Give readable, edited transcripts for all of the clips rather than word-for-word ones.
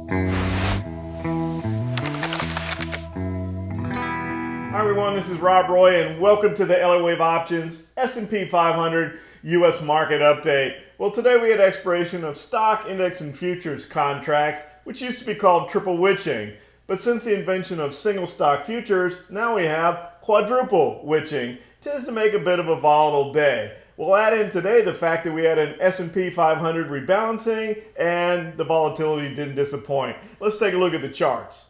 Hi everyone, this is Rob Roy and welcome to the LA Wave Options S&P 500 US Market Update. Well, today we had expiration of stock, index, and futures contracts, which used to be called triple witching. But since the invention of single stock futures, now we have quadruple witching. It tends to make a bit of a volatile day. We'll add in today the fact that we had an S&P 500 rebalancing and the volatility didn't disappoint. Let's take a look at the charts.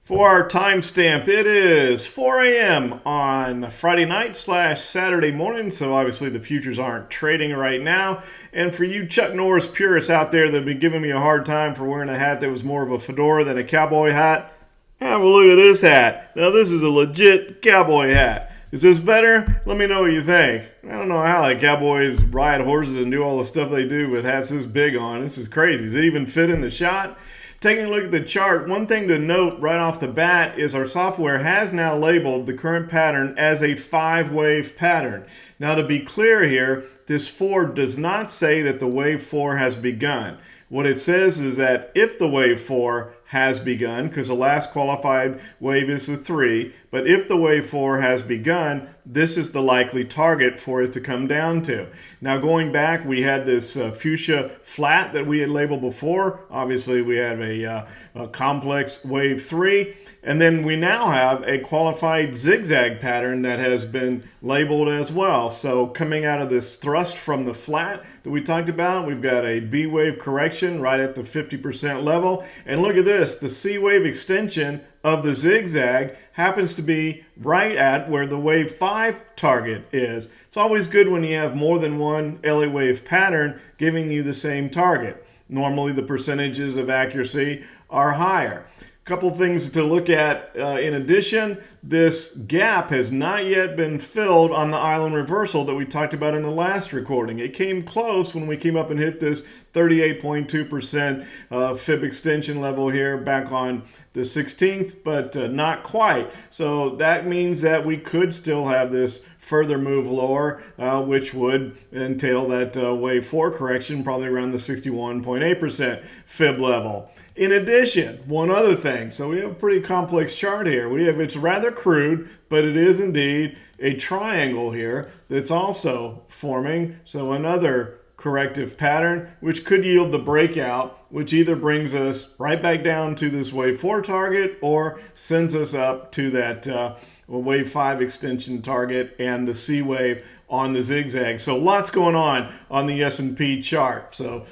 For our timestamp, it is 4 a.m. on Friday night / Saturday morning, so obviously the futures aren't trading right now. And for you Chuck Norris purists out there that have been giving me a hard time for wearing a hat that was more of a fedora than a cowboy hat, have a look at this hat. Now this is a legit cowboy hat. Is this better? Let me know what you think. I don't know how like cowboys ride horses and do all the stuff they do with hats this big on. This is crazy. Does it even fit in the shot? Taking a look at the chart, one thing to note right off the bat is our software has now labeled the current pattern as a 5-wave pattern. Now to be clear here, this 4 does not say that the wave 4 has begun. What it says is that if the wave 4 has begun, because the last qualified wave is the 3, but if the wave 4 has begun, this is the likely target for it to come down to. Now going back, we had this fuchsia flat that we had labeled before. Obviously we have a complex wave 3, and then we now have a qualified zigzag pattern that has been labeled as well. So coming out of this thrust from the flat that we talked about, we've got a B wave correction right at the 50% level, and look at this, the C wave extension of the zigzag happens to be right at where the wave 5 target is. It's always good when you have more than one LA wave pattern giving you the same target. Normally the percentages of accuracy are higher. Couple things to look at in addition, this gap has not yet been filled on the island reversal that we talked about in the last recording. It came close when we came up and hit this 38.2% fib extension level here back on the 16th, but not quite. So that means that we could still have this further move lower, which would entail that wave 4 correction probably around the 61.8% fib level. In addition, one other thing, so we have a pretty complex chart here. It's rather crude, but it is indeed a triangle here that's also forming. So another corrective pattern, which could yield the breakout, which either brings us right back down to this wave 4 target or sends us up to that wave 5 extension target and the C wave on the zigzag. So lots going on the S&P chart. So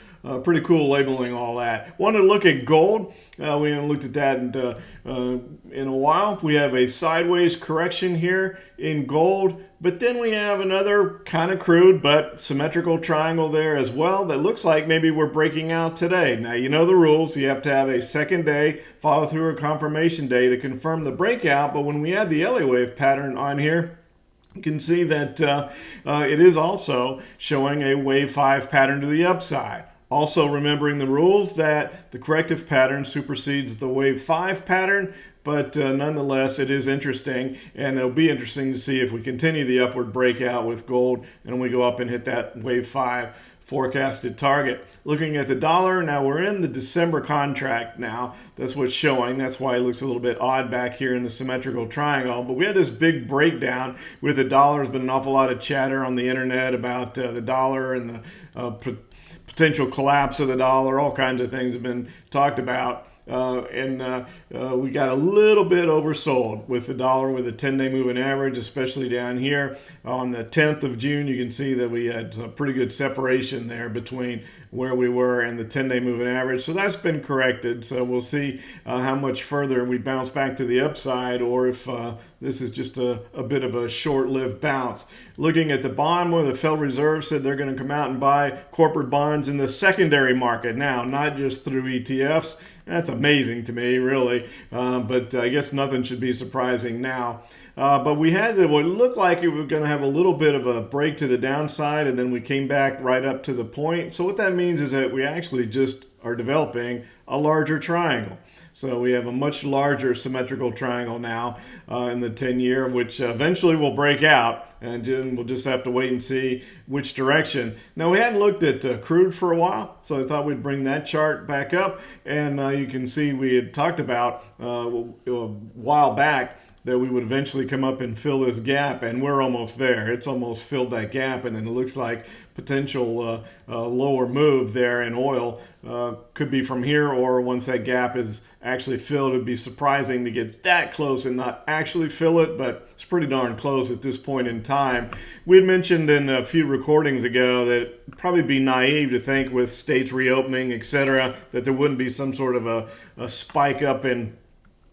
pretty cool labeling all that. Want to look at gold. We haven't looked at that in a while. We have a sideways correction here in gold, but then we have another kind of crude but symmetrical triangle there as well that looks like maybe we're breaking out today. Now you know the rules. You have to have a second day, follow through or confirmation day to confirm the breakout, but when we have the LA wave pattern on here, you can see that it is also showing a wave 5 pattern to the upside. Also remembering the rules that the corrective pattern supersedes the wave 5 pattern, but nonetheless it is interesting, and it'll be interesting to see if we continue the upward breakout with gold and we go up and hit that wave 5 forecasted target. Looking at the dollar, now we're in the December contract now. That's what's showing. That's why it looks a little bit odd back here in the symmetrical triangle. But we had this big breakdown with the dollar. There's been an awful lot of chatter on the internet about the dollar and the potential collapse of the dollar. All kinds of things have been talked about. We got a little bit oversold with the dollar with a 10-day moving average, especially down here on the 10th of June. You can see that we had a pretty good separation there between where we were and the 10-day moving average. So that's been corrected. So we'll see how much further we bounce back to the upside, or if this is just a bit of a short-lived bounce. Looking at the bond, where the Federal Reserve said they're going to come out and buy corporate bonds in the secondary market now, not just through ETFs. That's amazing to me, really, but I guess nothing should be surprising now. but we had what looked like it was going to have a little bit of a break to the downside, and then we came back right up to the point. So what that means is that we actually just are developing a larger triangle. So we have a much larger symmetrical triangle now in the 10-year, which eventually will break out, and then we'll just have to wait and see which direction. Now, we hadn't looked at crude for a while, so I thought we'd bring that chart back up, and you can see we had talked about a while back that we would eventually come up and fill this gap, and we're almost there. It's almost filled that gap, and then it looks like potential lower move there in oil could be from here, or once that gap is actually filled. It'd be surprising to get that close and not actually fill it, but it's pretty darn close at this point in time. We had mentioned in a few recordings ago that it'd probably be naive to think with states reopening, etc., that there wouldn't be some sort of a spike up in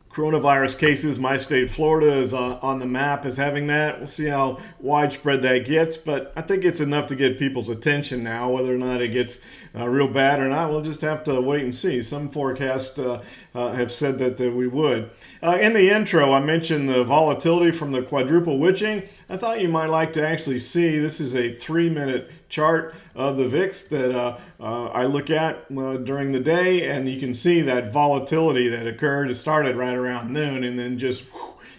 coronavirus cases. My state, Florida, is on the map as having that. We'll see how widespread that gets, but I think it's enough to get people's attention now. Whether or not it gets real bad or not, we'll just have to wait and see. Some forecasts have said that we would. In the intro, I mentioned the volatility from the quadruple witching. I thought you might like to actually see, this is a 3-minute chart of the VIX that I look at during the day, and you can see that volatility that occurred. It started right around noon, and then just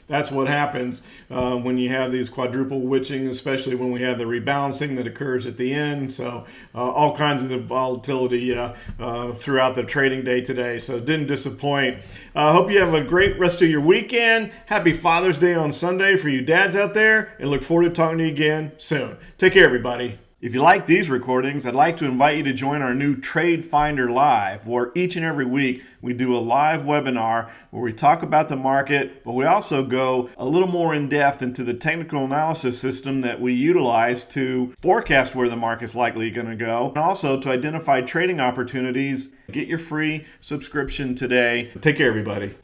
that's what happens when you have these quadruple witching, especially when we have the rebalancing that occurs at the end. So all kinds of the volatility throughout the trading day today. So it didn't disappoint. I hope you have a great rest of your weekend. Happy Father's Day on Sunday for you dads out there, and look forward to talking to you again soon. Take care, everybody. If you like these recordings, I'd like to invite you to join our new Trade Finder Live, where each and every week we do a live webinar where we talk about the market, but we also go a little more in depth into the technical analysis system that we utilize to forecast where the market's likely going to go, and also to identify trading opportunities. Get your free subscription today. Take care, everybody.